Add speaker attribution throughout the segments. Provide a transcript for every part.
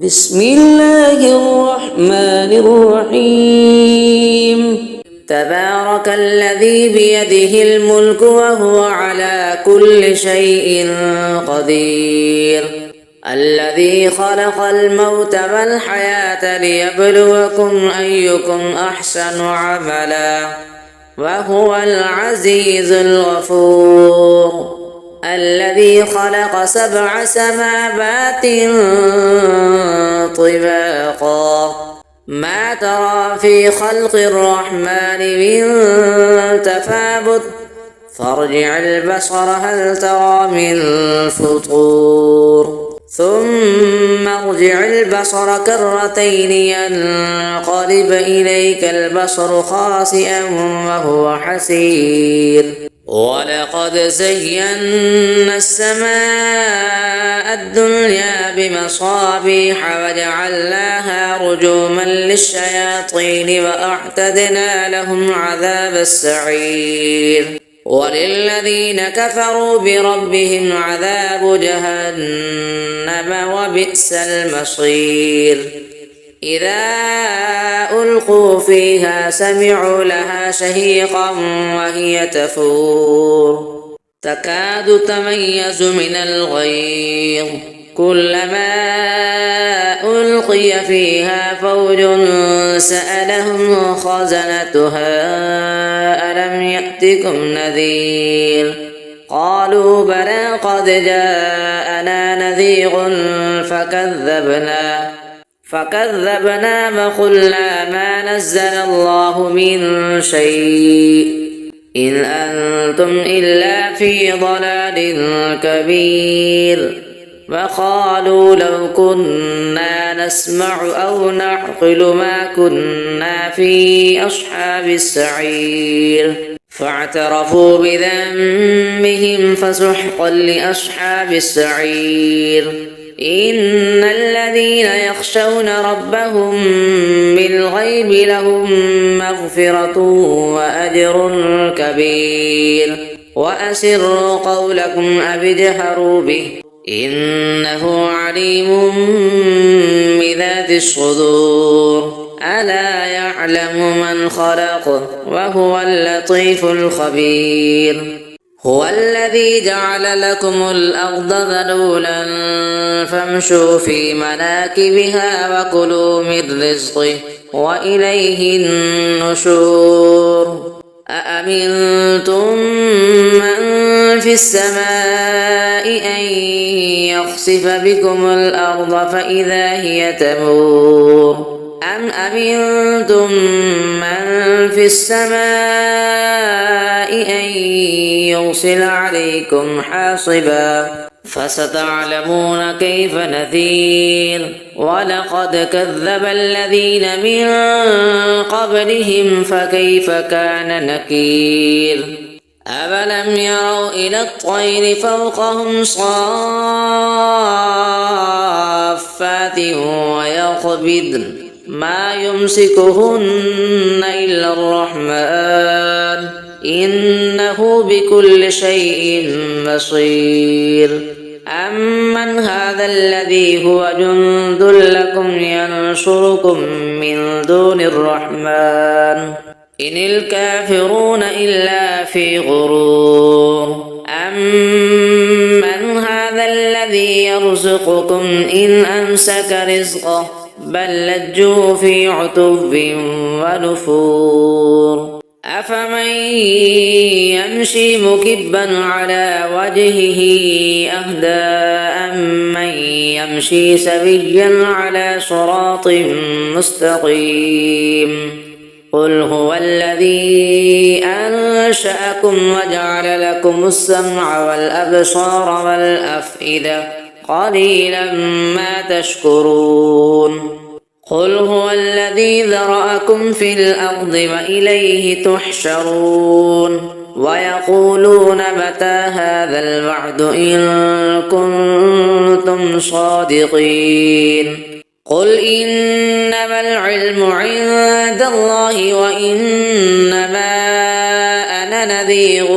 Speaker 1: بسم الله الرحمن الرحيم تبارك الذي بيده الملك وهو على كل شيء قدير الذي خلق الموت والحياة ليبلوكم أيكم أحسن عملا وهو العزيز الغفور الذي خلق 7 سماوات طباقا ما ترى في خلق الرحمن من تفاوت فارجع البصر هل ترى من فطور ثم ارجع البصر كرتين ينقلب إليك البصر خاسئا وهو حسير ولقد زينا السماء الدنيا بمصابيح وجعلناها رجوما للشياطين وأعتدنا لهم عذاب السعير وللذين كفروا بربهم عذاب جهنم وبئس المصير إذا ألقوا فيها سمعوا لها شهيقا وهي تفور تكاد تميز من الغيظ كلما ألقي فيها فوج سألهم خزنتها ألم يأتكم نذير قالوا بلى قد جاءنا نذير فكذبنا وقلنا ما نزل الله من شيء إن أنتم إلا في ضلال كبير وقالوا لو كنا نسمع أو نعقل ما كنا في أصحاب السعير فاعترفوا بذنبهم فسحقا لأصحاب السعير إن الذين يخشون ربهم بالغيب لهم مغفرة وأجر كبير وأسروا قولكم أو اجهروا به إنه عليم بذات الصدور ألا يعلم من خلق وهو اللطيف الخبير هو الذي جعل لكم الأرض ذلولا فامشوا في مناكبها وكلوا من رزقه وإليه النشور أأمنتم من في السماء أن يخسف بكم الأرض فإذا هي تمور أم أمنتم من في السماء أن يرسل عليكم حاصبا فستعلمون كيف نذير ولقد كذب الذين من قبلهم فكيف كان نكير أفلم يروا إلى الطير فوقهم صافات ويقبضن ما يمسكهن إلا الرحمن إنه بكل شيء بصير أمن هذا الذي هو جند لكم ينصركم من دون الرحمن إن الكافرون إلا في غرور أمن هذا الذي يرزقكم إن أمسك رزقه بل لجوا في عتب ونفور أفمن يمشي مكبا على وجهه أهدى أمن يمشي سويا على صراط مستقيم قل هو الذي أنشأكم وجعل لكم السمع والأبصار والأفئدة قليلا ما تشكرون قل هو الذي ذرأكم في الأرض وإليه تحشرون ويقولون متى هذا الوعد إن كنتم صادقين قل إنما العلم عند الله وإنما أنا نذير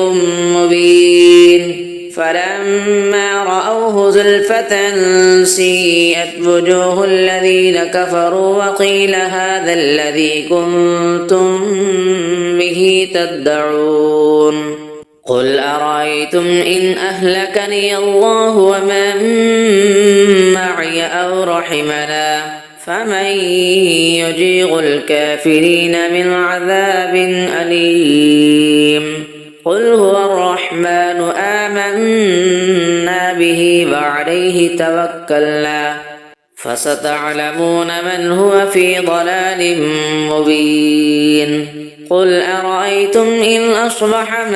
Speaker 1: مبين فلما رأوه رأوا زلفة سيئت وجوه الذين كفروا وقيل هذا الذي كنتم به تدعون قل أرأيتم إن أهلكني الله ومن معي أو رحمنا فمن يجير الكافرين من عذاب أليم قل هو الرحمن آمنا به وعليه توكلنا فستعلمون من هو في ضلال مبين قل أرأيتم إن أصبح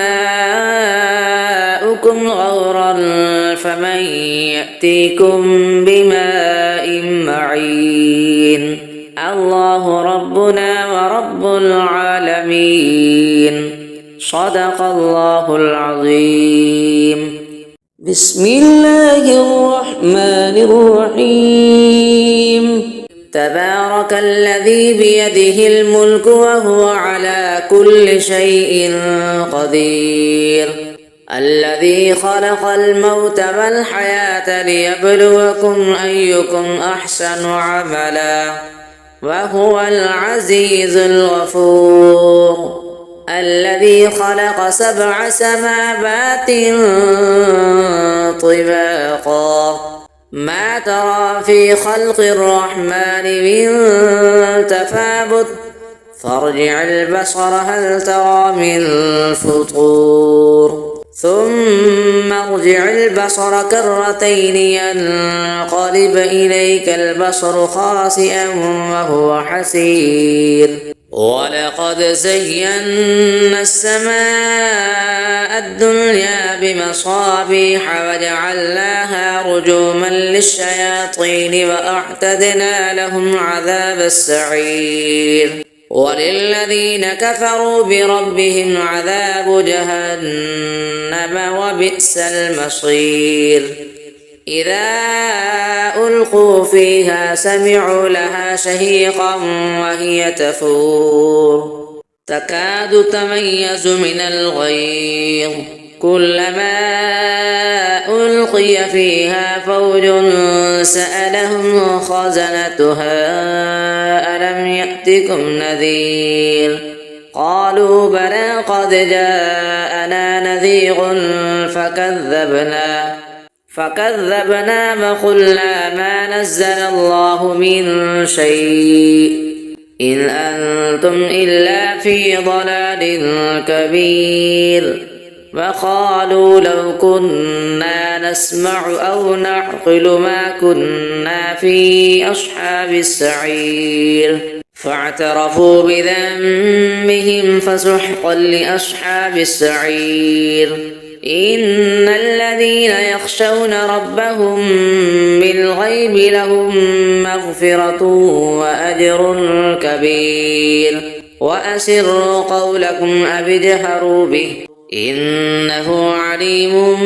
Speaker 1: ماؤكم غورا فمن يأتيكم بماء معين الله ربنا ورب العالمين صدق الله العظيم بسم الله الرحمن الرحيم تبارك الذي بيده الملك وهو على كل شيء قدير الذي خلق الموت والحياة ليبلوكم أيكم أحسن عملا وهو العزيز الغفور الذي خلق 7 سماوات طباقا ما ترى في خلق الرحمن من تفاوت فارجع البصر هل ترى من فطور ثم ارجع البصر كرتين ينقلب إليك البصر خاسئا وهو حسير ولقد زينا السماء الدنيا بمصابيح وجعلناها رجوما للشياطين وأعتدنا لهم عذاب السعير وللذين كفروا بربهم عذاب جهنم وبئس المصير إذا ألقوا فيها سمعوا لها شهيقا وهي تفور تكاد تميز من الغيظ كلما ألقي فيها فوج سألهم خزنتها ألم يأتكم نذير قالوا بلى قد جاءنا نذير فكذبنا وقلنا ما نزل الله من شيء إن أنتم إلا في ضلال كبير وقالوا لو كنا نسمع أو نعقل ما كنا في أصحاب السعير فاعترفوا بذنبهم فسحقا لأصحاب السعير إن الذين يخشون ربهم بالغيب لهم مغفرة وأجر كبير وأسروا قولكم أو اجهروا به إنه عليم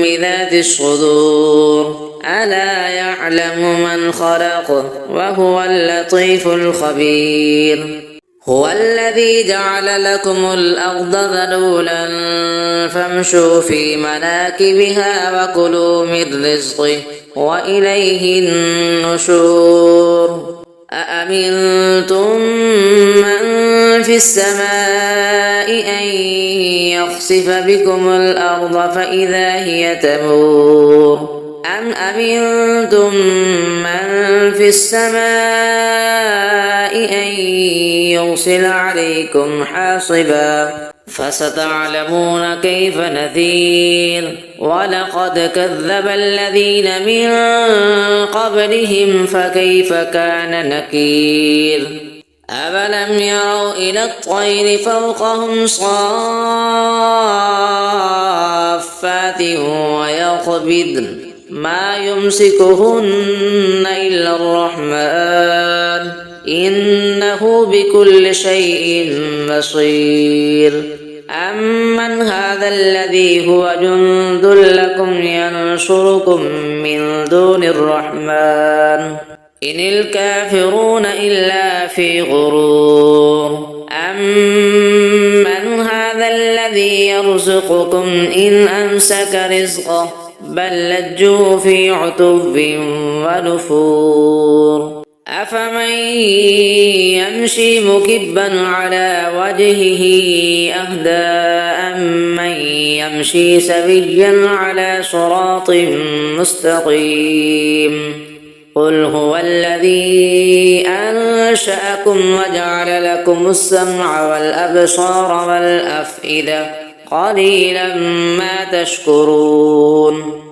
Speaker 1: بذات الصدور ألا يعلم من خلق وهو اللطيف الخبير هو الذي جعل لكم الأرض ذلولا فامشوا في مناكبها وكلوا من رزقه وإليه النشور أأمنتم من في السماء أن يخسف بكم الأرض فإذا هي تمور أم أمنتم من في السماء أن يرسل عليكم حاصبا فستعلمون كيف نذير ولقد كذب الذين من قبلهم فكيف كان نكير أفلم يروا إلى الطير فوقهم صافات ويقبضن ما يمسكهن إلا الرحمن إنه بكل شيء بصير أمن هذا الذي هو جند لكم ينصركم من دون الرحمن إن الكافرون إلا في غرور أمن هذا الذي يرزقكم إن أمسك رزقه بل لجوا في عتب ونفور أفمن يمشي مكبا على وجهه أهدى أمن يمشي سويا على صراط مستقيم قل هو الذي أنشأكم وجعل لكم السمع والأبصار والأفئدة قليلا ما تشكرون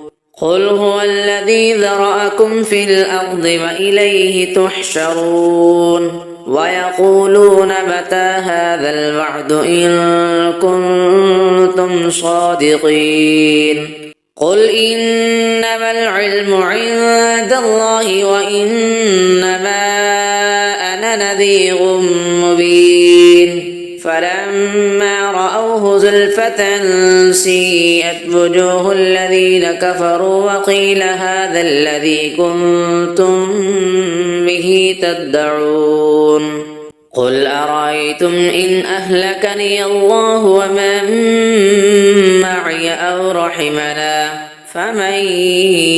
Speaker 1: قل هو الذي ذرأكم في الأرض وإليه تحشرون ويقولون متى هذا الوعد إن كنتم صادقين قل إنما العلم عند الله وإنما أنا نذير مبين فلما رأوه زلفة سيئت وجوه الذين كفروا وقيل هذا الذي كنتم به تدعون قل أرأيتم إن أهلكني الله ومن معي أو رحمنا فمن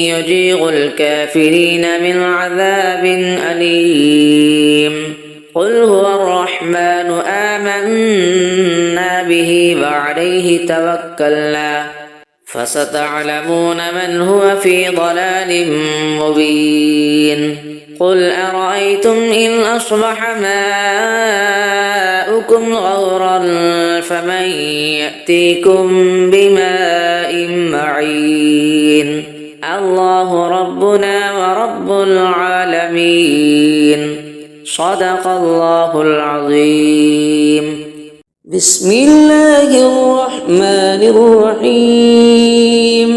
Speaker 1: يجير الكافرين من عذاب أليم قل هو الرحمن آمنا به وعليه توكلنا فستعلمون من هو في ضلال مبين قل أرأيتم إن أصبح ماؤكم غورا فمن يأتيكم بماء معين الله ربنا ورب العالمين صدق الله العظيم بسم الله الرحمن الرحيم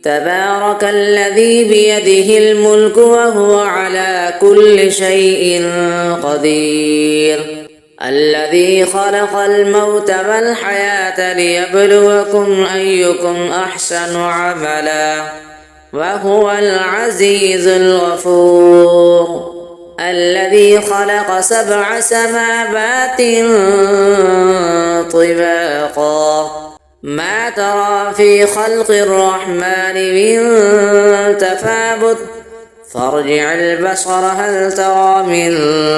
Speaker 1: تبارك الذي بيده الملك وهو على كل شيء قدير الذي خلق الموت والحياة ليبلوكم أيكم أحسن عملا وهو العزيز الغفور الذي خلق 7 سماوات طباقا ما ترى في خلق الرحمن من تفاوت فارجع البصر هل ترى من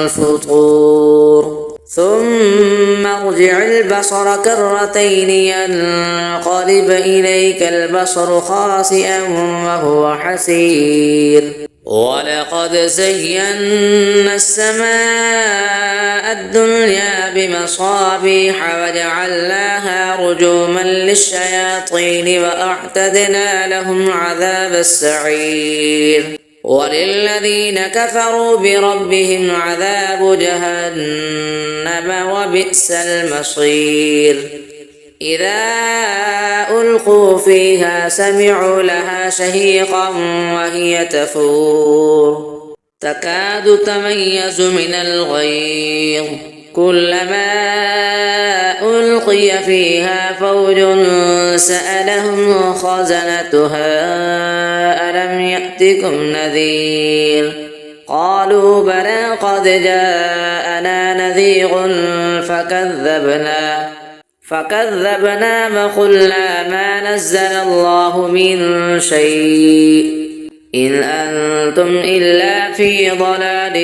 Speaker 1: فطور ثم ارجع البصر كرتين ينقلب إليك البصر خاسئا وهو حسير ولقد زينا السماء الدنيا بمصابيح وجعلناها رجوما للشياطين وأعتدنا لهم عذاب السعير وللذين كفروا بربهم عذاب جهنم وبئس المصير إذا ألقوا فيها سمعوا لها شهيقا وهي تفور تكاد تميز من الغيظ كلما ألقي فيها فوج سألهم خزنتها ألم يأتكم نذير قالوا بلى قد جاءنا نذير فكذبنا وقلنا ما نزل الله من شيء إن أنتم إلا في ضلال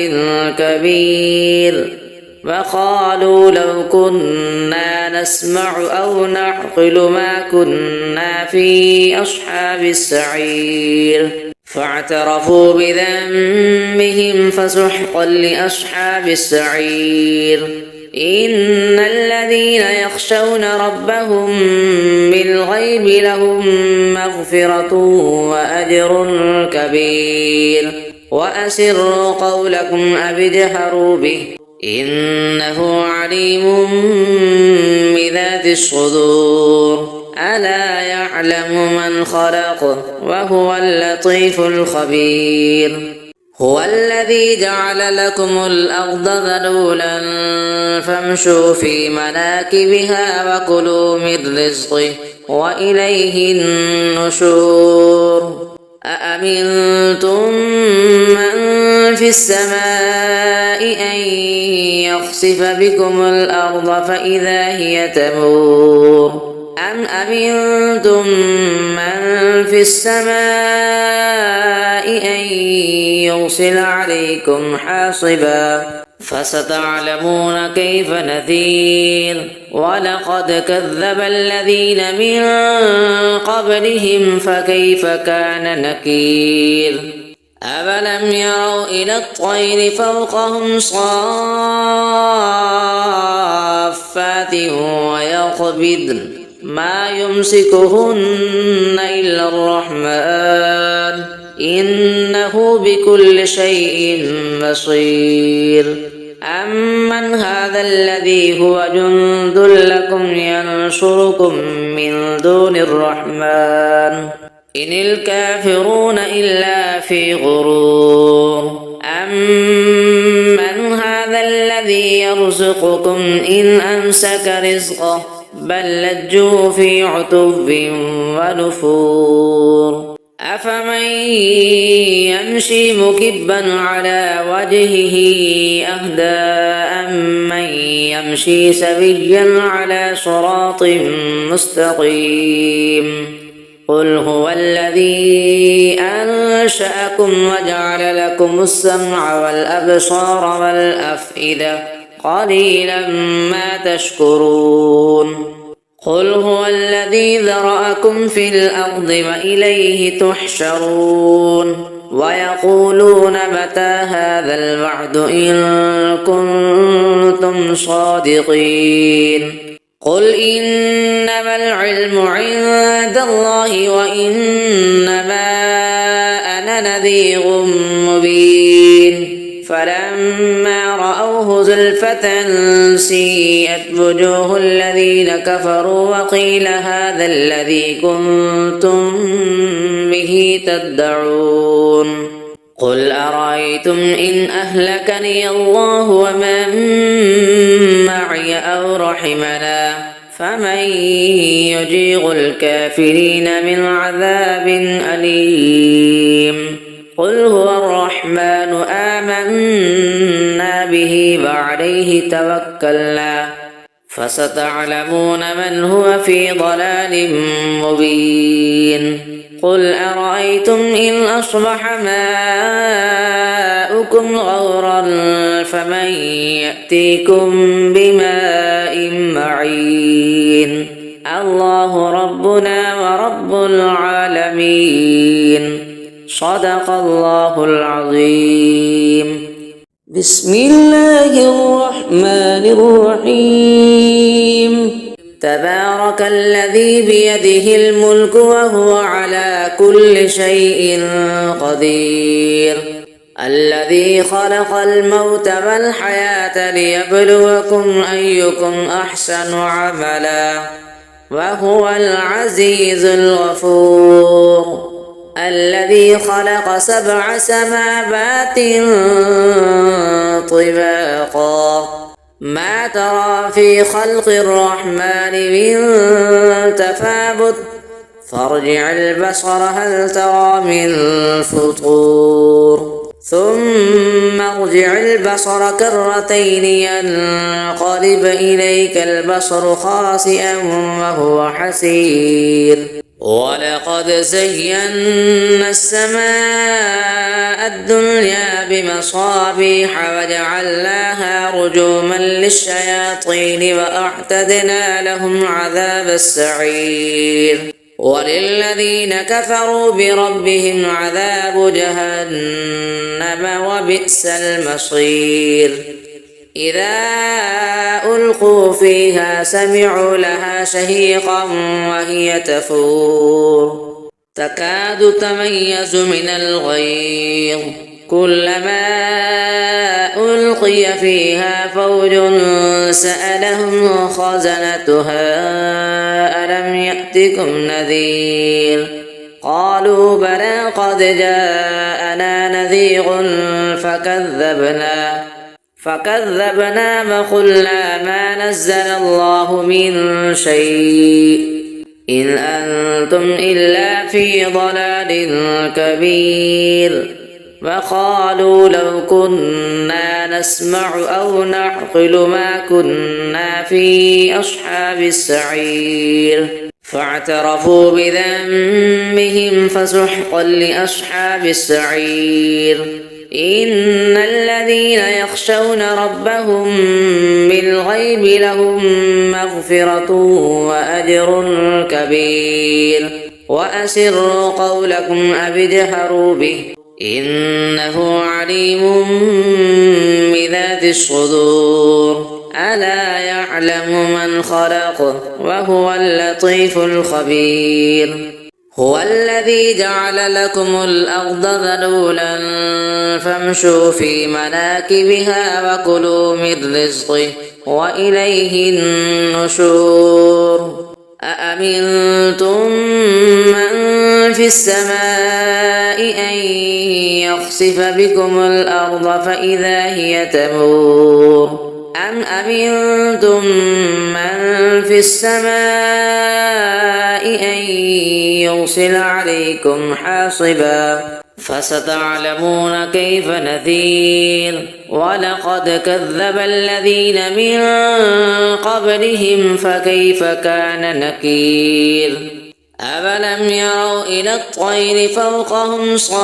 Speaker 1: كبير وقالوا لو كنا نسمع أو نعقل ما كنا في أصحاب السعير فاعترفوا بذنبهم فسحقا لأصحاب السعير إن الذين يخشون ربهم بالغيب لهم مغفرة وأجر كبير وأسروا قولكم أو اجهروا به إنه عليم بذات الصدور ألا يعلم من خلق وهو اللطيف الخبير هو الذي جعل لكم الأرض ذلولا فامشوا في مناكبها وكلوا من رزقه وإليه النشور أأمنتم من في السماء أن يخسف بكم الأرض فإذا هي تمور أم أمنتم من في السماء أن يرسل عليكم حاصبا فستعلمون كيف نذير ولقد كذب الذين من قبلهم فكيف كان نكير أفلم يروا إلى الطير فوقهم صافات ويقبضن ما يمسكهن إلا الرحمن إنه بكل شيء بصير أمن هذا الذي هو جند لكم ينصركم من دون الرحمن إن الكافرون إلا في غرور أمن هذا الذي يرزقكم إن أمسك رزقه بل لجوا في عتب ونفور أفمن يمشي مكبا على وجهه أهدى أمن يمشي سويا على صراط مستقيم قل هو الذي أنشأكم وجعل لكم السمع والأبصار والأفئدة قليلا ما تشكرون قل هو الذي ذرأكم في الأرض وإليه تحشرون ويقولون متى هذا الوعد إن كنتم صادقين قل إنما العلم عند الله وإنما أنا نذير مبين فلما رأوه زلفة سيئت وجوه الذين كفروا وقيل هذا الذي كنتم به تدعون قل أرأيتم إن أهلكني الله ومن معي أو رحمنا فمن يجير الكافرين من عذاب أليم قل هو الرحمن آمنا به وعليه توكلنا فستعلمون من هو في ضلال مبين قل أرأيتم إن أصبح ماؤكم غورا فمن يأتيكم بماء معين الله ربنا ورب العالمين صدق الله العظيم بسم الله الرحمن الرحيم تبارك الذي بيده الملك وهو على كل شيء قدير الذي خلق الموت والحياة ليبلوكم أيكم أحسن عملا وهو العزيز الغفور الذي خلق 7 سماوات طباقا ما ترى في خلق الرحمن من تفاوت فارجع البصر هل ترى من فطور ثم ارجع البصر كرتين ينقلب إليك البصر خاسئا وهو حسير ولقد زينا السماء الدنيا بمصابيح وجعلناها رجوما للشياطين وأعتدنا لهم عذاب السعير وللذين كفروا بربهم عذاب جهنم وبئس المصير إذا ألقوا فيها سمعوا لها شهيقا وهي تفور تكاد تميز من الغيظ كلما ألقي فيها فوج سألهم خزنتها ألم يأتكم نذير قالوا بلى قد جاءنا نذير فكذبنا وقلنا ما نزل الله من شيء إن أنتم إلا في ضلال كبير وقالوا لو كنا نسمع أو نعقل ما كنا في أصحاب السعير فاعترفوا بذنبهم فسحقا لأصحاب السعير. إن الذين يخشون ربهم بالغيب لهم مغفرة وأجر كبير. وأسروا قولكم أو اجهروا به إنه عليم بذات الصدور. ألا يعلم من خلق وهو اللطيف الخبير. هو الذي جعل لكم الأرض ذلولا فامشوا في مناكبها وكلوا من رزقه وإليه النشور. أأمنتم من في السماء أن يخسف بكم الأرض فإذا هي تمور أم أمنتم من في السماء أن يرسل عليكم حاصبا فستعلمون كيف نذير. ولقد كذب الذين من قبلهم فكيف كان نكير. أفلم يروا إلى الطير فوقهم صافات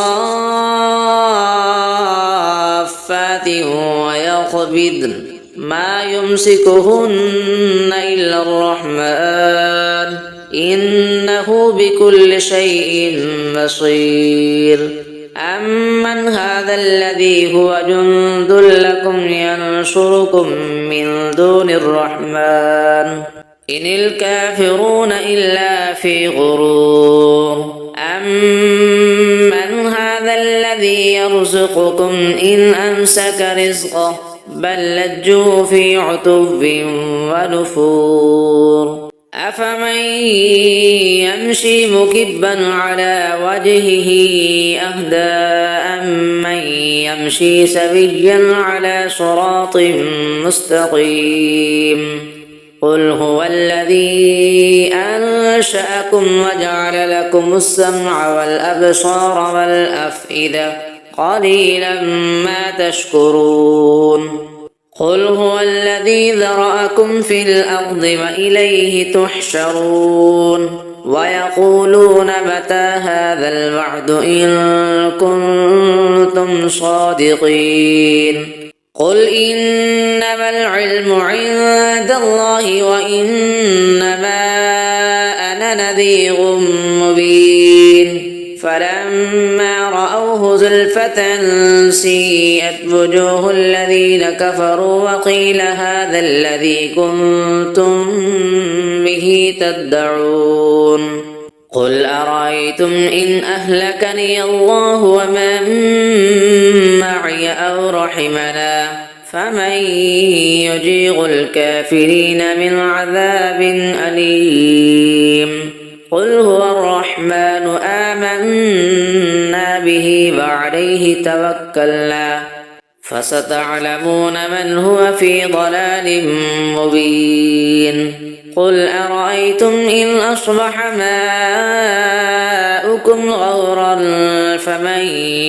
Speaker 1: ويقبضن ما يمسكهن إلا الرحمن إنه بكل شيء بصير. أمن هذا الذي هو جند لكم ينصركم من دون الرحمن إن الكافرون إلا في غرور. أمن هذا الذي يرزقكم إن أمسك رزقه بل لجوا في عتب ونفور. أفمن يمشي مكبا على وجهه أهدى أمن يمشي سويا على صراط مستقيم. قل هو الذي أنشأكم وجعل لكم السمع والأبصار والأفئدة قليلا ما تشكرون. قل هو الذي ذرأكم في الأرض وإليه تحشرون. ويقولون متى هذا الوعد إن كنتم صادقين. قل إنما العلم عند الله وإنما أنا نذير مبين. فلما رأوه زلفة سيئت وجوه الذين كفروا وقيل هذا الذي كنتم به تدعون. قل أرأيتم إن أهلكني الله ومن معي أو رحمنا فمن يجير الكافرين من عذاب أليم. قل هو الرحمن آمنا به وعليه توكلنا فستعلمون من هو في ضلال مبين. قل أرأيتم إن أصبح ماؤكم غورا فمن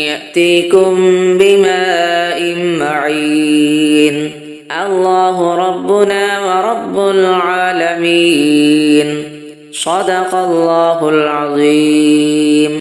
Speaker 1: يأتيكم بماء معين. الله ربنا ورب العالمين. صدق الله العظيم.